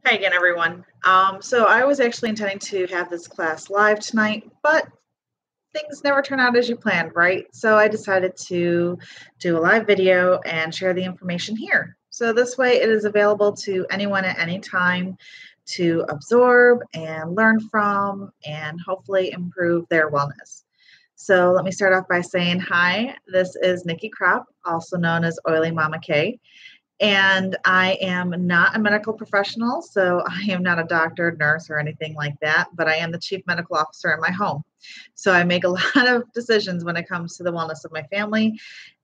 Hi again, everyone. So I was actually intending to have this class live tonight, but things never turn out as you planned, right? So I decided to do a live video and share the information here. So this way it is available to anyone at any time to absorb and learn from and hopefully improve their wellness. So let me start off by saying hi. This is Nikki Kropp, also known as Oily Mama K. And I am not a medical professional, so I am not a doctor, nurse, or anything like that, but I am the chief medical officer in my home. So I make a lot of decisions when it comes to the wellness of my family.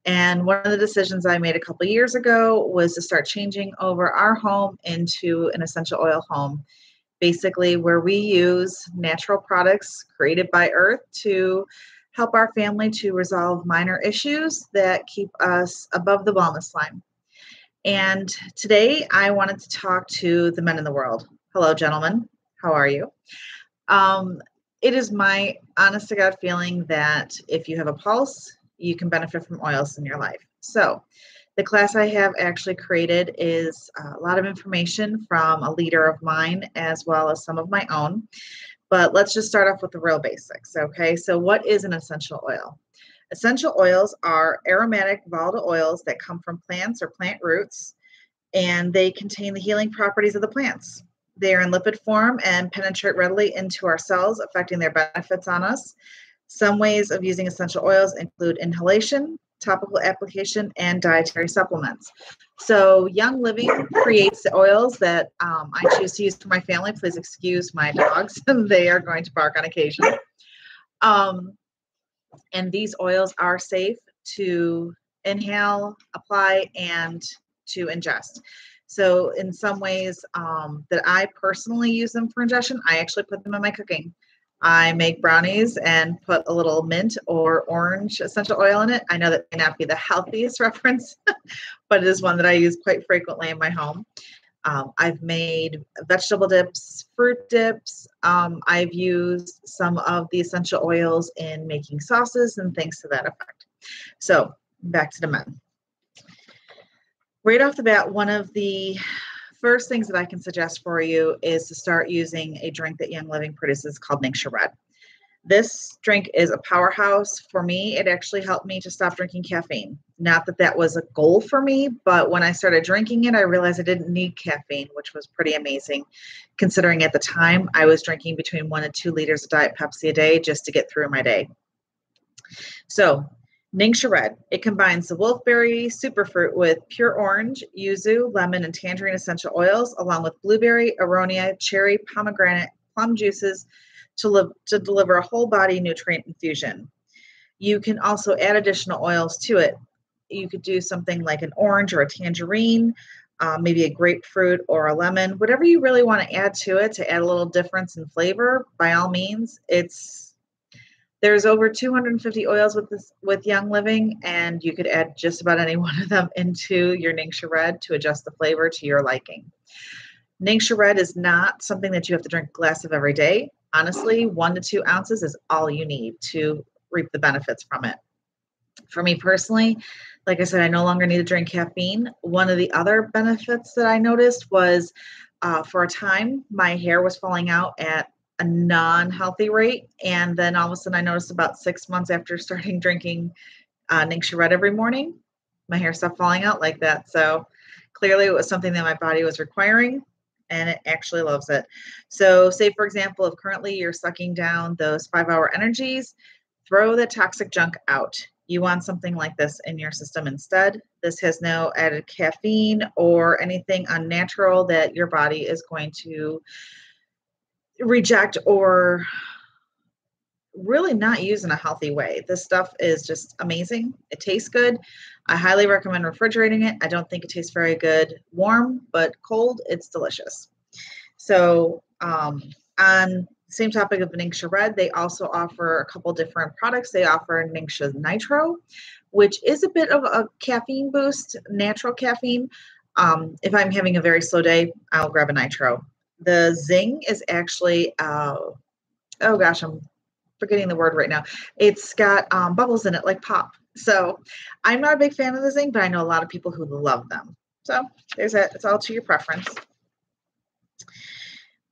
And one of the decisions I made a couple years ago was to start changing over our home into an essential oil home, basically, where we use natural products created by Earth to help our family to resolve minor issues that keep us above the wellness line. And today I wanted to talk to the men in the world. Hello, gentlemen. How are you? Um, it is my honest to God feeling that if you have a pulse, you can benefit from oils in your life. So, the class I have actually created is a lot of information from a leader of mine as well as some of my own. But let's just start off with the real basics. Okay. So, what is an essential oil? Essential oils are aromatic volatile oils that come from plants or plant roots, and they contain the healing properties of the plants. They are in lipid form and penetrate readily into our cells, affecting their benefits on us. Some ways of using essential oils include inhalation, topical application, and dietary supplements. So, Young Living creates the oils that I choose to use for my family. Please excuse my dogs, they are going to bark on occasion. Um, and these oils are safe to inhale, apply, and to ingest. So, in some ways that I personally use them for ingestion, I actually put them in my cooking. I make brownies and put a little mint or orange essential oil in it. I know that may not be the healthiest reference, but it is one that I use quite frequently in my home. I've made vegetable dips, fruit dips. I've used some of the essential oils in making sauces and things to that effect. So back to the men. Right off the bat, one of the first things that I can suggest for you is to start using a drink that Young Living produces called Ningxia Red. This drink is a powerhouse. For me, it actually helped me to stop drinking caffeine. Not that that was a goal for me, but when I started drinking it, I realized I didn't need caffeine, which was pretty amazing, considering at the time I was drinking between 1 and 2 liters of Diet Pepsi a day just to get through my day. So, Ningxia Red, it combines the wolfberry superfruit with pure orange, yuzu, lemon, and tangerine essential oils, along with blueberry, aronia, cherry, pomegranate, plum juices, to deliver a whole body nutrient infusion. You can also add additional oils to it. You could do something like an orange or a tangerine, maybe a grapefruit or a lemon, whatever you really want to add to it to add a little difference in flavor. By all means, there's over 250 oils with Young Living, and you could add just about any one of them into your Ningxia Red to adjust the flavor to your liking. Ningxia Red is not something that you have to drink a glass of every day. Honestly, 1 to 2 ounces is all you need to reap the benefits from it. For me personally, like I said, I no longer need to drink caffeine. One of the other benefits that I noticed was for a time, my hair was falling out at a non-healthy rate. And then all of a sudden I noticed about 6 months after starting drinking Ningxia Red every morning, my hair stopped falling out like that. So clearly it was something that my body was requiring, and it actually loves it. So say, for example, if currently you're sucking down those 5-hour energies, throw the toxic junk out. You want something like this in your system instead. This has no added caffeine or anything unnatural that your body is going to reject or really not use in a healthy way. This stuff is just amazing. It tastes good. I highly recommend refrigerating it. I don't think it tastes very good warm, but cold, it's delicious. So on the same topic of Ningxia Red, they also offer a couple different products. They offer Ningxia Nitro, which is a bit of a caffeine boost, natural caffeine. If I'm having a very slow day, I'll grab a Nitro. The Zing is actually, oh gosh, I'm forgetting the word right now. It's got bubbles in it like pop. So I'm not a big fan of the Zing, but I know a lot of people who love them. So there's that. It's all to your preference.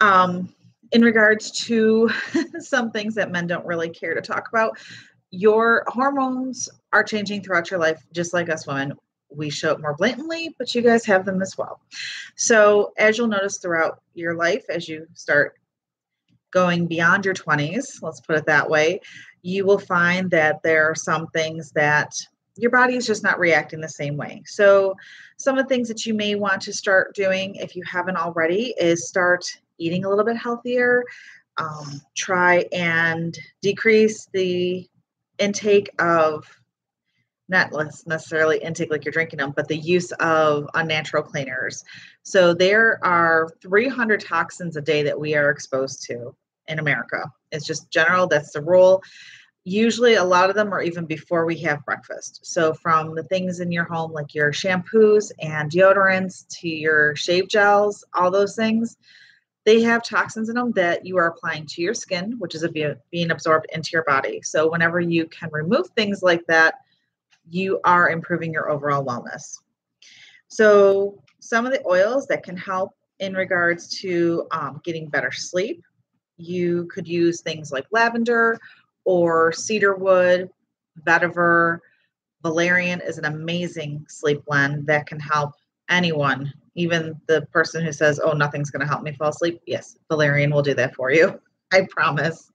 In regards to some things that men don't really care to talk about, your hormones are changing throughout your life, just like us women. We show it more blatantly, but you guys have them as well. So, as you'll notice throughout your life, as you start going beyond your 20s, let's put it that way, you will find that there are some things that your body is just not reacting the same way. So, some of the things that you may want to start doing, if you haven't already, is start eating a little bit healthier. Try and decrease the intake of, not necessarily intake like you're drinking them, but the use of unnatural cleaners. So there are 300 toxins a day that we are exposed to in America. It's just general, that's the rule. Usually a lot of them are even before we have breakfast. So from the things in your home, like your shampoos and deodorants to your shave gels, all those things, they have toxins in them that you are applying to your skin, which is being absorbed into your body. So whenever you can remove things like that, you are improving your overall wellness. So some of the oils that can help in regards to getting better sleep, you could use things like lavender or cedarwood, vetiver. Valerian is an amazing sleep blend that can help anyone, even the person who says, oh, nothing's going to help me fall asleep. Yes, valerian will do that for you. I promise.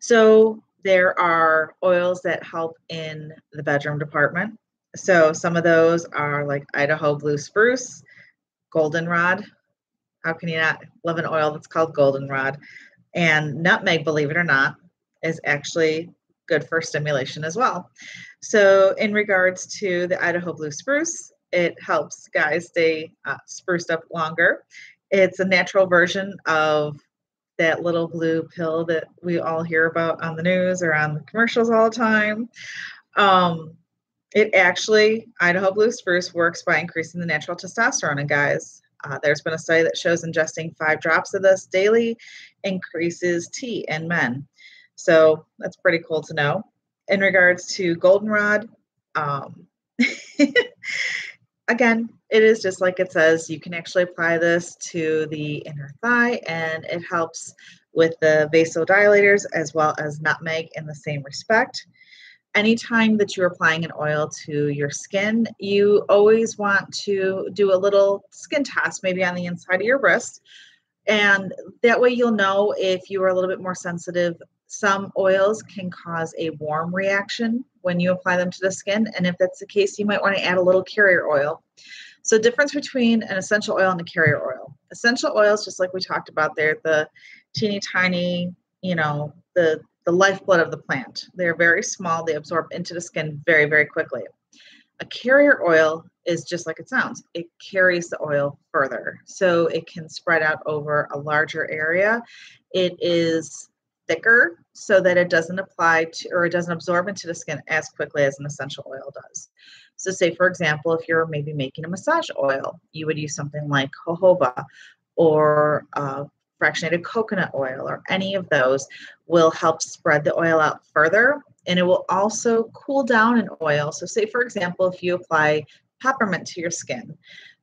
So there are oils that help in the bedroom department. So some of those are like Idaho blue spruce, goldenrod. How can you not love an oil that's called goldenrod? And nutmeg, believe it or not, is actually good for stimulation as well. So in regards to the Idaho blue spruce, it helps guys stay spruced up longer. It's a natural version of that little blue pill that we all hear about on the news or on the commercials all the time. It actually, Idaho blue spruce works by increasing the natural testosterone in guys. There's been a study that shows ingesting 5 drops of this daily increases T in men. So that's pretty cool to know. In regards to goldenrod, again, it is just like it says, you can actually apply this to the inner thigh and it helps with the vasodilators as well as nutmeg in the same respect. Anytime that you're applying an oil to your skin, you always want to do a little skin test, maybe on the inside of your wrist. And that way you'll know if you are a little bit more sensitive. Some oils can cause a warm reaction when you apply them to the skin. And if that's the case, you might want to add a little carrier oil. So difference between an essential oil and a carrier oil. Essential oils, just like we talked about there, the teeny tiny, the lifeblood of the plant. They're very small. They absorb into the skin very, very quickly. A carrier oil is just like it sounds. It carries the oil further. So it can spread out over a larger area. It is thicker so that it doesn't apply to, or it doesn't absorb into the skin as quickly as an essential oil does. So say, for example, if you're maybe making a massage oil, you would use something like jojoba or fractionated coconut oil, or any of those will help spread the oil out further, and it will also cool down an oil. So say, for example, if you apply peppermint to your skin,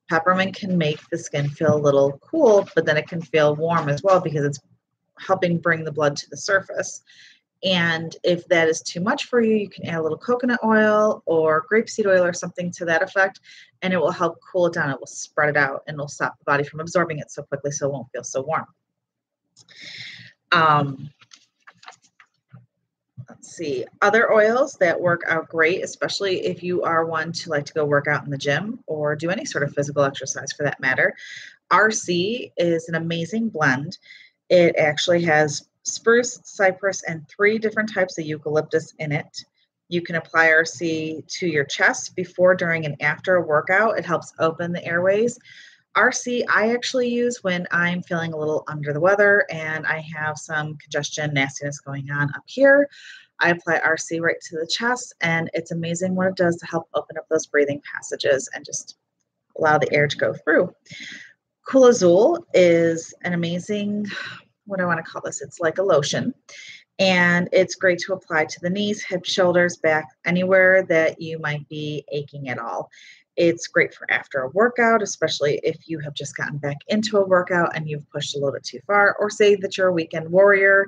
peppermint can make the skin feel a little cool, but then it can feel warm as well because it's helping bring the blood to the surface. And if that is too much for you, you can add a little coconut oil or grapeseed oil or something to that effect, and it will help cool it down. It will spread it out and it'll stop the body from absorbing it so quickly so it won't feel so warm. Let's see, other oils that work out great, especially if you are one to like to go work out in the gym or do any sort of physical exercise for that matter. RC is an amazing blend. It actually has spruce, cypress, and 3 different types of eucalyptus in it. You can apply RC to your chest before, during, and after a workout. It helps open the airways. RC I actually use when I'm feeling a little under the weather and I have some congestion, nastiness going on up here. I apply RC right to the chest, and it's amazing what it does to help open up those breathing passages and just allow the air to go through. Cool Azul is an amazing, what do I want to call this? It's like a lotion, and it's great to apply to the knees, hips, shoulders, back, anywhere that you might be aching at all. It's great for after a workout, especially if you have just gotten back into a workout and you've pushed a little bit too far, or say that you're a weekend warrior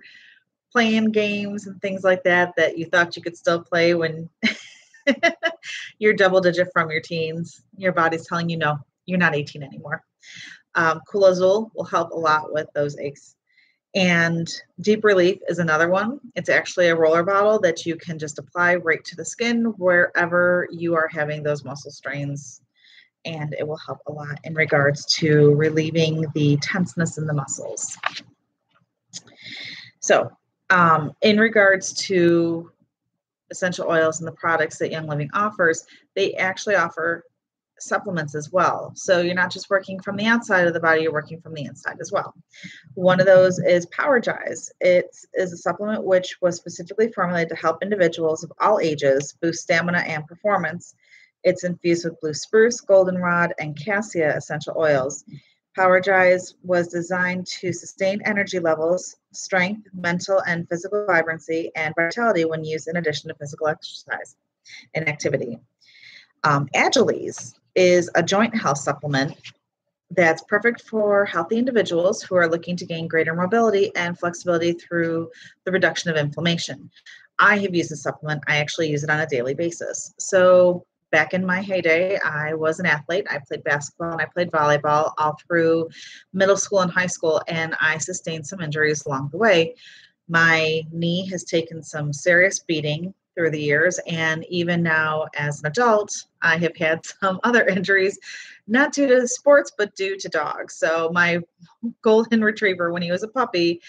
playing games and things like that that you thought you could still play when you're double digit from your teens. Your body's telling you, no, you're not 18 anymore. Cool Azul will help a lot with those aches. And Deep Relief is another one. It's actually a roller bottle that you can just apply right to the skin wherever you are having those muscle strains. And it will help a lot in regards to relieving the tenseness in the muscles. So, in regards to essential oils and the products that Young Living offers, they actually offer supplements as well. So you're not just working from the outside of the body, you're working from the inside as well. One of those is Powergize. It is a supplement which was specifically formulated to help individuals of all ages boost stamina and performance. It's infused with blue spruce, goldenrod, and cassia essential oils. Powergize was designed to sustain energy levels, strength, mental and physical vibrancy, and vitality when used in addition to physical exercise and activity. Agiles is a joint health supplement that's perfect for healthy individuals who are looking to gain greater mobility and flexibility through the reduction of inflammation. I have used this supplement. I actually use it on a daily basis. So back in my heyday, I was an athlete. I played basketball and I played volleyball all through middle school and high school, and I sustained some injuries along the way. My knee has taken some serious beating through the years, and even now as an adult, I have had some other injuries, not due to sports, but due to dogs. So my golden retriever, when he was a puppy,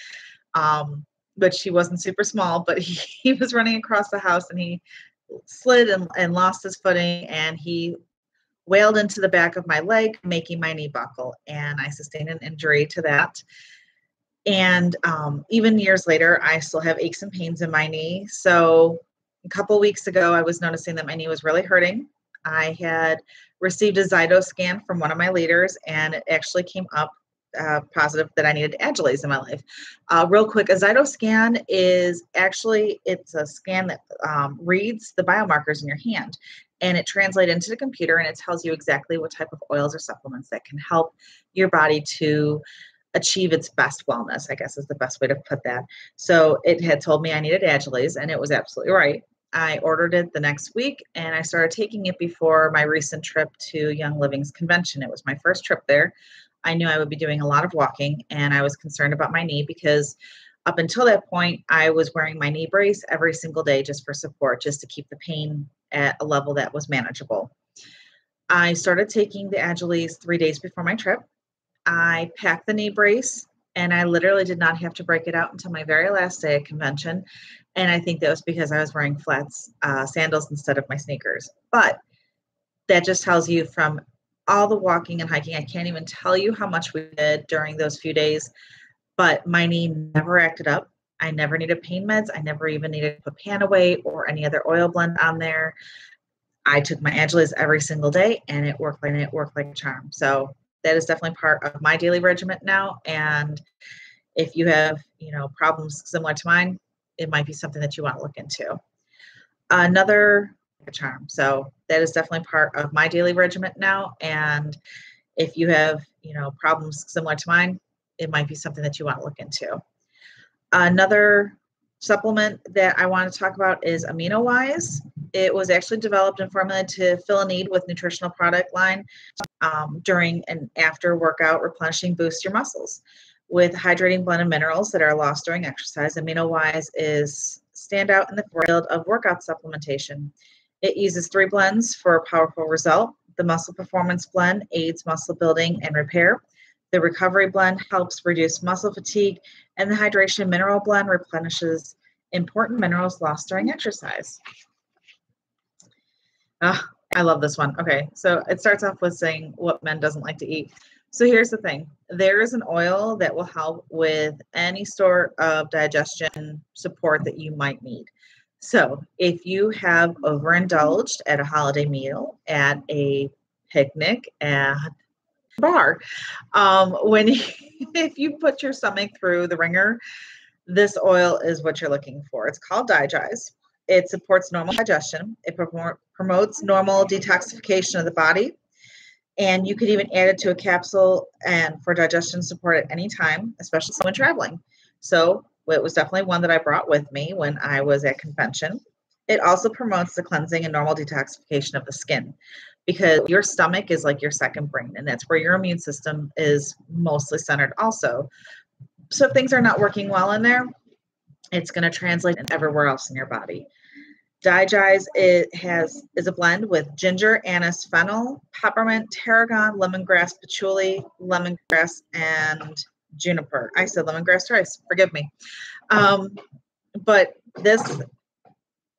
but she wasn't super small, but he was running across the house and he slid and lost his footing, and he wailed into the back of my leg, making my knee buckle, and I sustained an injury to that. And even years later, I still have aches and pains in my knee. So a couple weeks ago, I was noticing that my knee was really hurting. I had received a Zyto scan from one of my leaders, and it actually came up positive that I needed Agiles in my life. Real quick, a Zyto scan is actually, it's a scan that reads the biomarkers in your hand, and it translates into the computer, and it tells you exactly what type of oils or supplements that can help your body to achieve its best wellness, I guess is the best way to put that. So it had told me I needed Agiles, and it was absolutely right. I ordered it the next week, and I started taking it before my recent trip to Young Living's convention. It was my first trip there. I knew I would be doing a lot of walking, and I was concerned about my knee because up until that point, I was wearing my knee brace every single day just for support, just to keep the pain at a level that was manageable. I started taking the Agiles 3 days before my trip. I packed the knee brace, and I literally did not have to break it out until my very last day at convention. And I think that was because I was wearing flats, sandals instead of my sneakers. But that just tells you from all the walking and hiking, I can't even tell you how much we did during those few days, but my knee never acted up. I never needed pain meds. I never even needed to put Panaway or any other oil blend on there. I took my Agiles every single day, and it worked like a charm. So that is definitely part of my daily regimen now. And if you have, problems similar to mine, it might be something that you want to look into. Another charm. So that is definitely part of my daily regimen now. And if you have, problems similar to mine, it might be something that you want to look into. Another supplement that I want to talk about is AminoWise. It was actually developed and formulated to fill a need with nutritional product line during and after workout, replenishing boost your muscles. With hydrating blend of minerals that are lost during exercise, AminoWise is standout in the field of workout supplementation. It uses 3 blends for a powerful result. The Muscle Performance Blend aids muscle building and repair. The Recovery Blend helps reduce muscle fatigue, and the Hydration Mineral Blend replenishes important minerals lost during exercise. I love this one. Okay, so it starts off with saying what men doesn't like to eat. So here's the thing. There is an oil that will help with any sort of digestion support that you might need. So if you have overindulged at a holiday meal, at a picnic, at a bar, if you put your stomach through the ringer, this oil is what you're looking for. It's called Digize. It supports normal digestion. It promotes normal detoxification of the body. And you could even add it to a capsule and for digestion support at any time, especially when traveling. So it was definitely one that I brought with me when I was at convention. It also promotes the cleansing and normal detoxification of the skin because your stomach is like your second brain, and that's where your immune system is mostly centered also. So if things are not working well in there, it's going to translate everywhere else in your body. Digize is a blend with ginger, anise, fennel, peppermint, tarragon, lemongrass, patchouli, lemongrass, and juniper. I said lemongrass twice. Forgive me. But this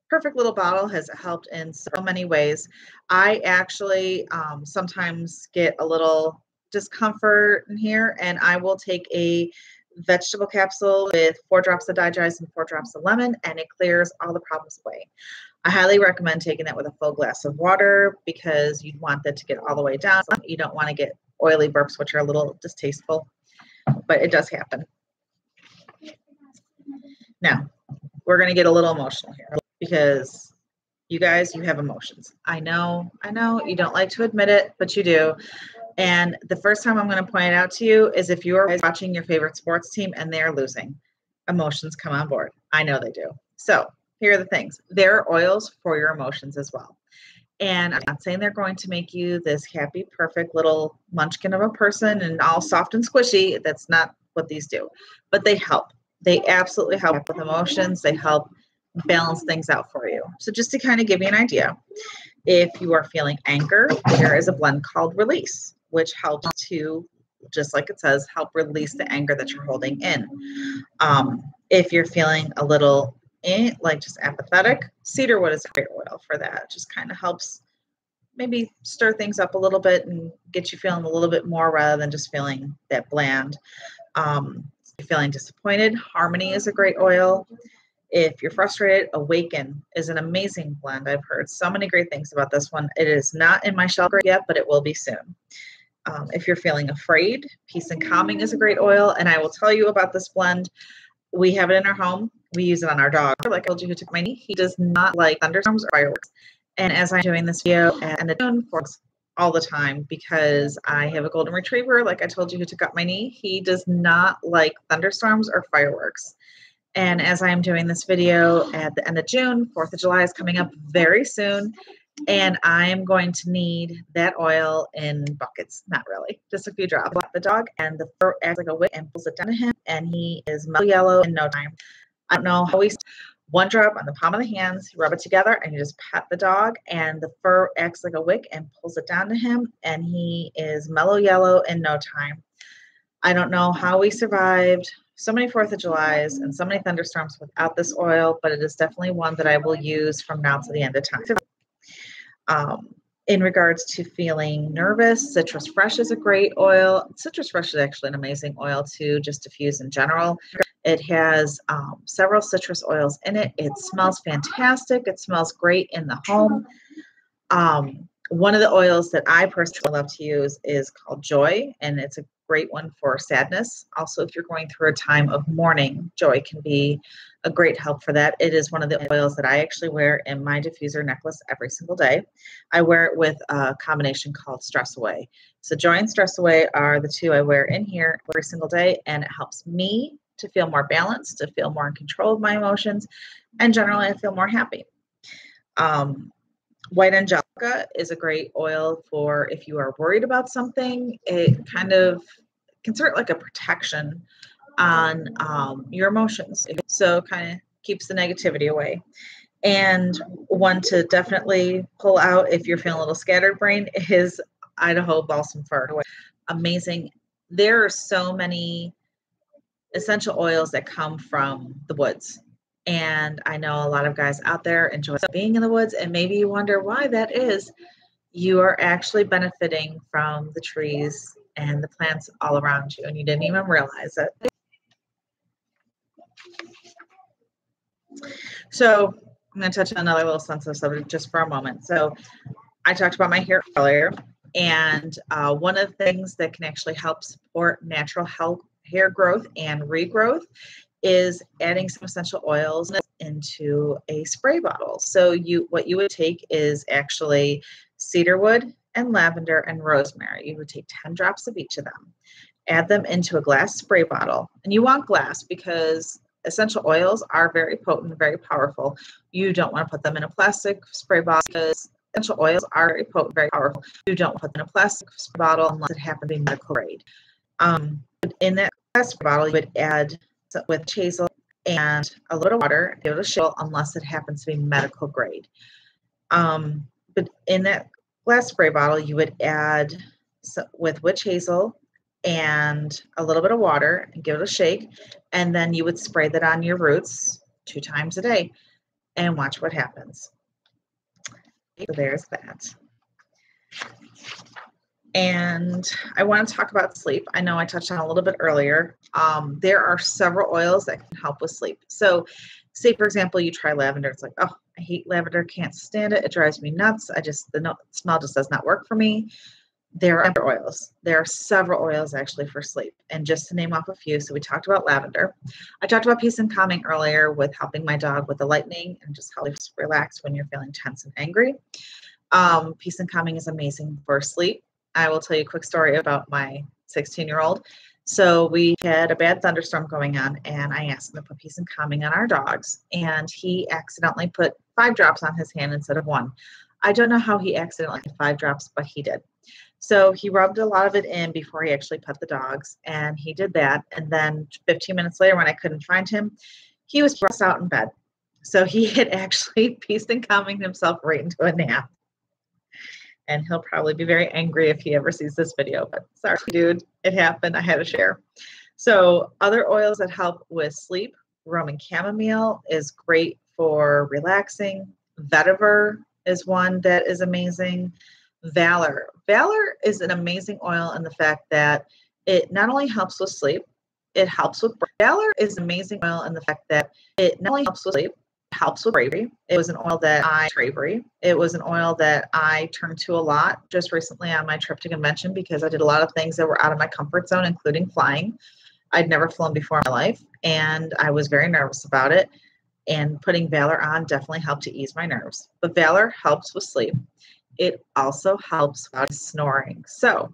perfect little bottle has helped in so many ways. I actually sometimes get a little discomfort in here, and I will take a vegetable capsule with 4 drops of Digize and 4 drops of lemon, and it clears all the problems away. I highly recommend taking that with a full glass of water because you want that to get all the way down. You don't want to get oily burps, which are a little distasteful, but it does happen. Now, we're going to get a little emotional here because you guys, you have emotions. I know you don't like to admit it, but you do. And the first time I'm going to point it out to you is if you are watching your favorite sports team and they're losing, emotions come on board. I know they do. So here are the things. There are oils for your emotions as well. And I'm not saying they're going to make you this happy, perfect little munchkin of a person and all soft and squishy. That's not what these do. But they help. They absolutely help with emotions. They help balance things out for you. So just to kind of give you an idea, if you are feeling anger, there is a blend called Release, which helps to, just like it says, help release the anger that you're holding in. If you're feeling a little like just apathetic, cedarwood is a great oil for that. It just kind of helps maybe stir things up a little bit and get you feeling a little bit more rather than just feeling that bland. If you're feeling disappointed, Harmony is a great oil. If you're frustrated, Awaken is an amazing blend. I've heard so many great things about this one. It is not in my shelf yet, but it will be soon. If you're feeling afraid, Peace and Calming is a great oil, and I will tell you about this blend. We have it in our home. We use it on our dog. Like I told you who took my knee, he does not like thunderstorms or fireworks. And as I'm doing this video and the June all the time because I have a golden retriever, like I told you who took up my knee, he does not like thunderstorms or fireworks. And as I'm doing this video at the end of June, 4th of July is coming up very soon. And I am going to need that oil in buckets. Not really, just a few drops. The dog and the fur acts like a wick and pulls it down to him. And he is mellow yellow in no time. I don't know how we 1 drop on the palm of the hands, you rub it together and you just pat the dog and the fur acts like a wick and pulls it down to him. And he is mellow yellow in no time. I don't know how we survived so many 4th of Julys and so many thunderstorms without this oil, but it is definitely one that I will use from now to the end of time. In regards to feeling nervous, Citrus Fresh is a great oil. Citrus Fresh is actually an amazing oil to just diffuse in general. It has several citrus oils in it. It smells fantastic. It smells great in the home. One of the oils that I personally love to use is called Joy, and it's a great one for sadness. Also, if you're going through a time of mourning, Joy can be a great help for that. It is one of the oils that I actually wear in my diffuser necklace every single day. I wear it with a combination called Stress Away. So Joy and Stress Away are the 2 I wear in here every single day, and it helps me to feel more balanced, to feel more in control of my emotions, and generally I feel more happy. White Angelica is a great oil for if you are worried about something. It kind of can serve like a protection on your emotions. So kind of keeps the negativity away. And one to definitely pull out if you're feeling a little scattered brain is Idaho Balsam Fir. Amazing. There are so many essential oils that come from the woods. And I know a lot of guys out there enjoy being in the woods, and maybe you wonder why that is. You are actually benefiting from the trees and the plants all around you, and you didn't even realize it. So I'm going to touch on another little sensitive subject just for a moment. So I talked about my hair earlier, and one of the things that can actually help support natural hair growth and regrowth is adding some essential oils into a spray bottle. So what you would take is actually cedarwood and lavender and rosemary. You would take 10 drops of each of them, add them into a glass spray bottle. And you want glass because essential oils are very potent, very powerful. You don't want to put them in a plastic spray bottle because essential oils are very potent, very powerful. You don't put them in a plastic spray bottle unless it happens to be medical grade. In that glass spray bottle, you would add with hazel and a little water, give it a shake unless it happens to be medical grade. But in that glass spray bottle, you would add with witch hazel and a little bit of water and give it a shake. And then you would spray that on your roots 2 times a day and watch what happens. So there's that. And I want to talk about sleep. I know I touched on a little bit earlier. There are several oils that can help with sleep. So say, for example, you try lavender. It's like, oh, I hate lavender. Can't stand it. It drives me nuts. The smell just does not work for me. There are other oils. There are several oils actually for sleep. And just to name off a few, so we talked about lavender. I talked about peace and calming earlier with helping my dog with the lightning and just how to relax when you're feeling tense and angry. Peace and calming is amazing for sleep. I will tell you a quick story about my 16-year-old. So we had a bad thunderstorm going on, and I asked him to put peace and calming on our dogs, and he accidentally put 5 drops on his hand instead of 1. I don't know how he accidentally had 5 drops, but he did. So he rubbed a lot of it in before he actually pet the dogs, and he did that. And then 15 minutes later, when I couldn't find him, he was passed out in bed. So he had actually peace and calming himself right into a nap. And he'll probably be very angry if he ever sees this video, but sorry, dude, it happened. I had to share. So other oils that help with sleep, Roman chamomile is great for relaxing. Vetiver is one that is amazing. Valor. Valor is an amazing oil in the fact that it not only helps with sleep, it helps with Valor is an amazing oil in the fact that it not only helps with sleep, helps with bravery. It was an oil that It was an oil that I turned to a lot just recently on my trip to convention because I did a lot of things that were out of my comfort zone, including flying. I'd never flown before in my life, and I was very nervous about it. And putting Valor on definitely helped to ease my nerves. But Valor helps with sleep. It also helps with snoring. So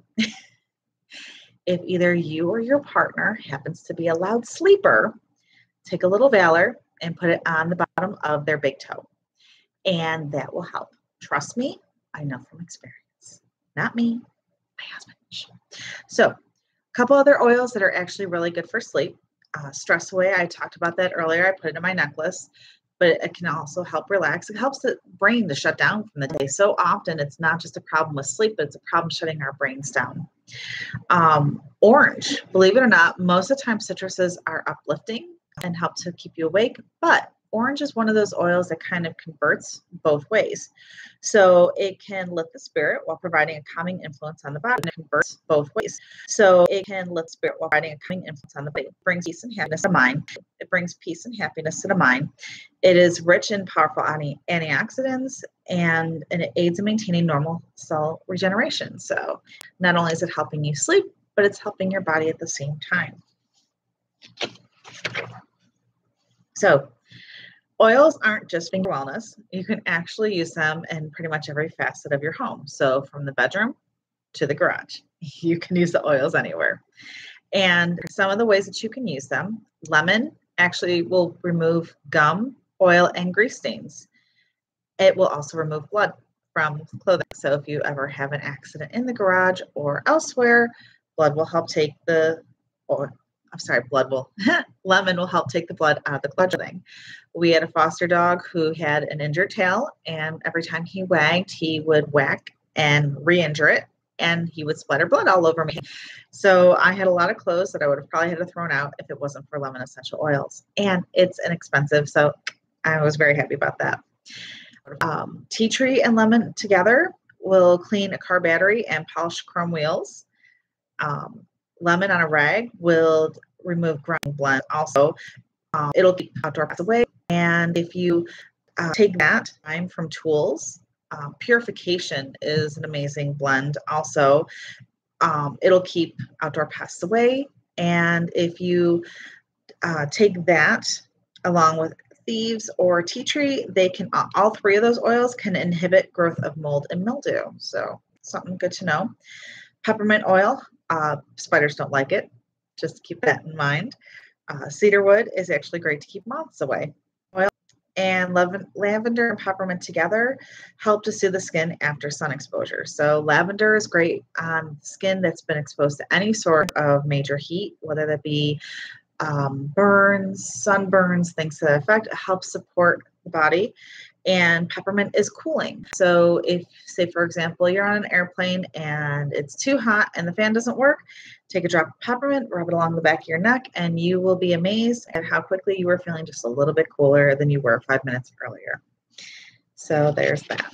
if either you or your partner happens to be a loud sleeper, take a little Valor and put it on the bottom of their big toe. And that will help. Trust me, I know from experience. Not me, my husband. So a couple other oils that are actually really good for sleep. Stress Away, I talked about that earlier. I put it in my necklace, but it can also help relax. It helps the brain to shut down from the day. So often it's not just a problem with sleep, but it's a problem shutting our brains down. Orange, believe it or not, most of the time citruses are uplifting and help to keep you awake, but orange is one of those oils that kind of converts both ways. So it can lift the spirit while providing a calming influence on the body, and it converts both ways. So it can lift the spirit while providing a calming influence on the body. It brings peace and happiness to mind. It brings peace and happiness to the mind. It is rich in powerful antioxidants, and it aids in maintaining normal cell regeneration. So not only is it helping you sleep, but it's helping your body at the same time. So oils aren't just for wellness. You can actually use them in pretty much every facet of your home. So from the bedroom to the garage, you can use the oils anywhere. And some of the ways that you can use them, lemon actually will remove gum, oil, and grease stains. It will also remove blood from clothing. So if you ever have an accident in the garage or elsewhere, blood will help take lemon will help take the blood out of the clothing. We had a foster dog who had an injured tail, and every time he wagged, he would whack and re-injure it, and he would splatter blood all over me. So I had a lot of clothes that I would have probably had to thrown out if it wasn't for lemon essential oils. And it's inexpensive, so I was very happy about that. Tea tree and lemon together will clean a car battery and polish chrome wheels. Lemon on a rag will remove growing blood. Also, it'll keep outdoor pests away. And if you take that time from tools, purification is an amazing blend. Also, it'll keep outdoor pests away. And if you take that along with thieves, or tea tree, they can all three of those oils can inhibit growth of mold and mildew. So something good to know. Peppermint oil, spiders don't like it. Just keep that in mind. Cedarwood is actually great to keep moths away. Oil and lavender and peppermint together help to soothe the skin after sun exposure. So lavender is great on skin that's been exposed to any sort of major heat, whether that be burns, sunburns, things to that effect. It helps support the body. And peppermint is cooling. So if, say, for example, you're on an airplane and it's too hot and the fan doesn't work, take a drop of peppermint, rub it along the back of your neck, and you will be amazed at how quickly you are feeling just a little bit cooler than you were 5 minutes earlier. So there's that.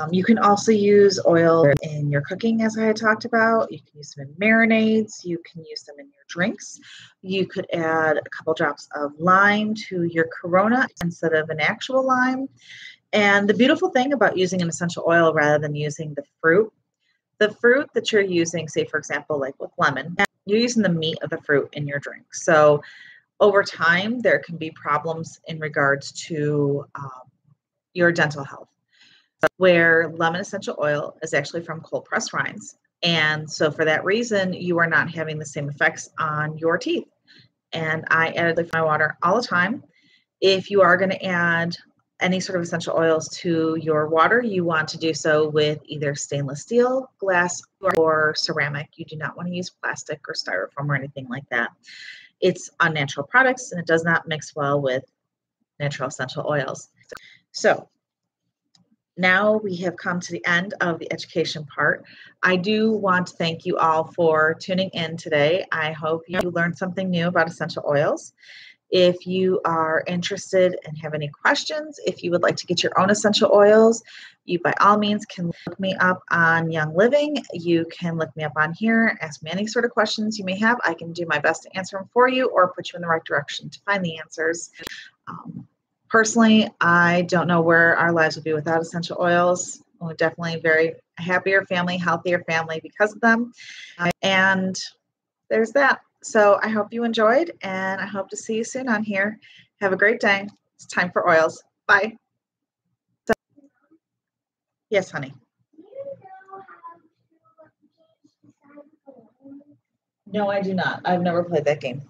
You can also use oil in your cooking, as I had talked about. You can use them in marinades. You can use them in your drinks. You could add a couple drops of lime to your Corona instead of an actual lime. And the beautiful thing about using an essential oil rather than using the fruit that you're using, say, for example, like with lemon, you're using the meat of the fruit in your drink. So over time, there can be problems in regards to your dental health, where lemon essential oil is actually from cold pressed rinds. And so for that reason, you are not having the same effects on your teeth. And I add it to my water all the time. If you are going to add any sort of essential oils to your water, you want to do so with either stainless steel, glass, or ceramic. You do not want to use plastic or styrofoam or anything like that. It's unnatural products and it does not mix well with natural essential oils. So now we have come to the end of the education part. I do want to thank you all for tuning in today. I hope you learned something new about essential oils. If you are interested and have any questions, if you would like to get your own essential oils, you by all means can look me up on Young Living. You can look me up on here, ask me any sort of questions you may have. I can do my best to answer them for you or put you in the right direction to find the answers. Personally, I don't know where our lives would be without essential oils. We're definitely very happier family, healthier family because of them. And there's that. So I hope you enjoyed, and I hope to see you soon on here. Have a great day. It's time for oils. Bye. Yes, honey. No, I do not. I've never played that game.